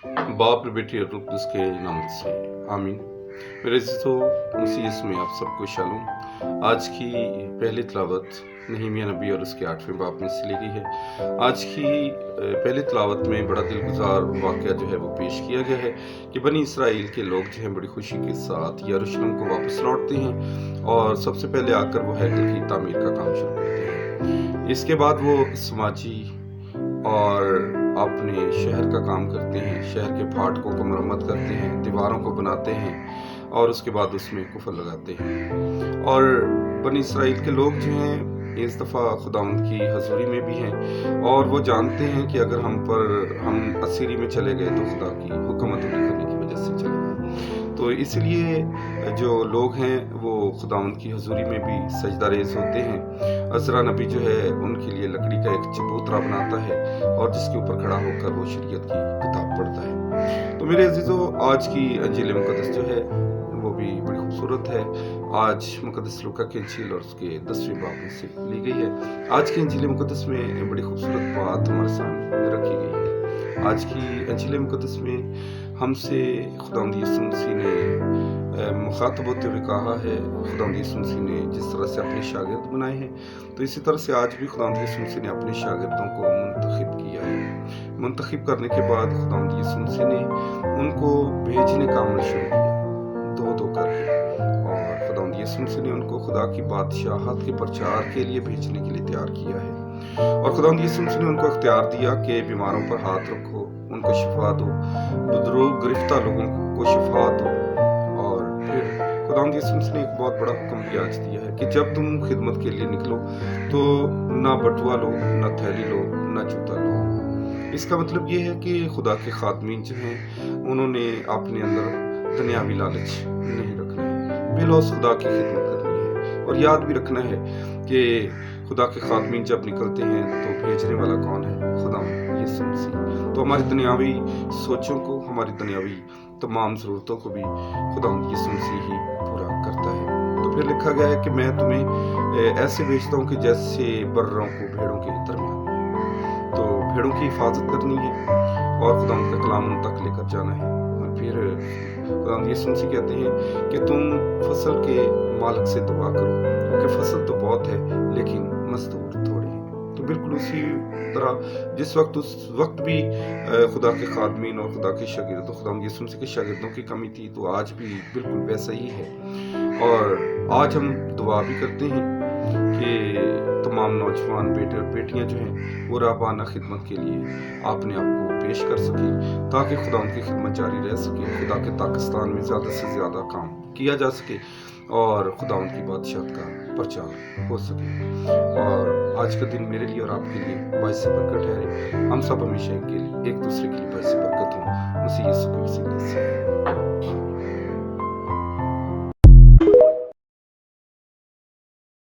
बाप बेटी और रुकदस के नाम से आमीन। मेरे अज़ीज़ों, मसीह यीशु में आप सबको शालोम। आज की पहली तिलावत नहमीया नबी और उसके 8वें बाब में से ली गई है। आज की पहली तिलावत में बड़ा दिलगुजार वाक़या जो है वो पेश किया गया है कि बनी इसराइल के लोग जो हैं बड़ी खुशी के साथ यरूशलेम को वापस लौटते हैं और सबसे पहले आकर वो हैकल की तामीर का काम शुरू करते हैं। इसके बाद वो समाजी और अपने शहर का काम करते हैं, शहर के फाटकों को मरम्मत करते हैं, दीवारों को बनाते हैं और उसके बाद उसमें कुफर लगाते हैं। और बनी इसराइल के लोग जो हैं इस दफ़ा खुदावंद की हजूरी में भी हैं और वो जानते हैं कि अगर हम असीरी में चले गए तो खुदा की हुकूमत उल्टी करने की वजह से चले गए। तो इसलिए जो लोग हैं वो खुदावंद की हजूरी में भी सजदा रेज़ होते हैं। अज़रा नबी जो है उनके लिए लकड़ी का एक चबूतरा बनाता है और जिसके ऊपर खड़ा होकर वो शरीयत की किताब पढ़ता है। तो मेरे अज़ीज़ों, आज की इंजील मुक़द्दस जो है वो भी बड़ी खूबसूरत है। आज मुक़द्दस लूका की इंजील और उसके 10वें बाब में से ली गई है। आज की इंजील मुक़द्दस में बड़ी खूबसूरत बात हमारे सामने रखी गई है। आज की इंजील मुक़द्दस में हमसे खुदावंद यीशु मसीह ने मुखातब होते हुए कहा है। खुदावंद यीशु मसीह ने जिस तरह से अपने शागिर्द बनाए हैं तो इसी तरह से आज भी खुदावंद यीशु मसीह ने अपने शागिर्दों को मुंतखब किया है। मुंतखब करने के बाद खुदावंद यीशु मसीह ने उनको भेजने का अमल शुरू किया, दो करके। और खुदावंद यीशु मसीह ने उनको खुदा की बादशाहत के प्रचार के लिए भेजने के लिए तैयार किया है। और खुदावंद यीशु मसीह ने उनको इख्तियार दिया कि बीमारों पर हाथ रखो, उनको शिफा दो, बुजुर्ग गिरफ्तार लोगों को शिफा दो। और फिर खुदावंद यीशु मसीह ने एक बहुत बड़ा हुक्म भी आज दिया है कि जब तुम खिदमत के लिए निकलो तो ना बटुआ लो, ना थैली लो, ना जूता लो। इसका मतलब ये है कि खुदा के खादमीन जो हैं उन्होंने अपने अंदर दुनियावी लालच नहीं रखना है, बेलौस खुदा की खिदमत करनी है। और याद भी रखना है कि खुदा के खादमीन जब निकलते हैं तो भेजने वाला कौन है? खुदा यीशु मसीह। तो हमारी दुनियावी सोचों को, हमारी दुनियावी तमाम ज़रूरतों को भी खुदा यीशु मसीह ही पूरा करता है। तो फिर लिखा गया है कि मैं तुम्हें ऐसे भेजता हूँ कि जैसे बर्रों को भेड़ों के दरमियान में। तो भेड़ों की हिफाजत करनी है और खुदा का कलाम उन तक लेकर जाना है। और फिर खुदा यीशु मसीह कहते हैं कि तुम फसल के मालिक से दुआ करो, क्योंकि फसल तो बहुत है लेकिन मजदूर थोड़े हैं। तो बिल्कुल उसी तरह जिस वक्त उस वक्त भी खुदा के खादमीन और खुदा के शागिर्दों, खुदा यीशु मसीह के शागिर्दों की कमी थी, तो आज भी बिल्कुल वैसा ही है। और आज हम दुआ भी करते हैं कि तमाम नौजवान बेटे और बेटियां जो हैं वो राबाना खिदमत के लिए अपने आप को पेश कर सकें, ताकि खुदा उनकी खिदमत जारी रह सके, खुदा के पाकिस्तान में ज़्यादा से ज़्यादा काम किया जा सके और खुदा उनकी बादशाहत का प्रचार हो सके। और आज का दिन मेरे लिए और आपके लिए बाइस बरकत ठहरे। हम सब हमेशा के लिए एक दूसरे के लिए बाइस बरकत हों। मसीह यीशु के वसीले से।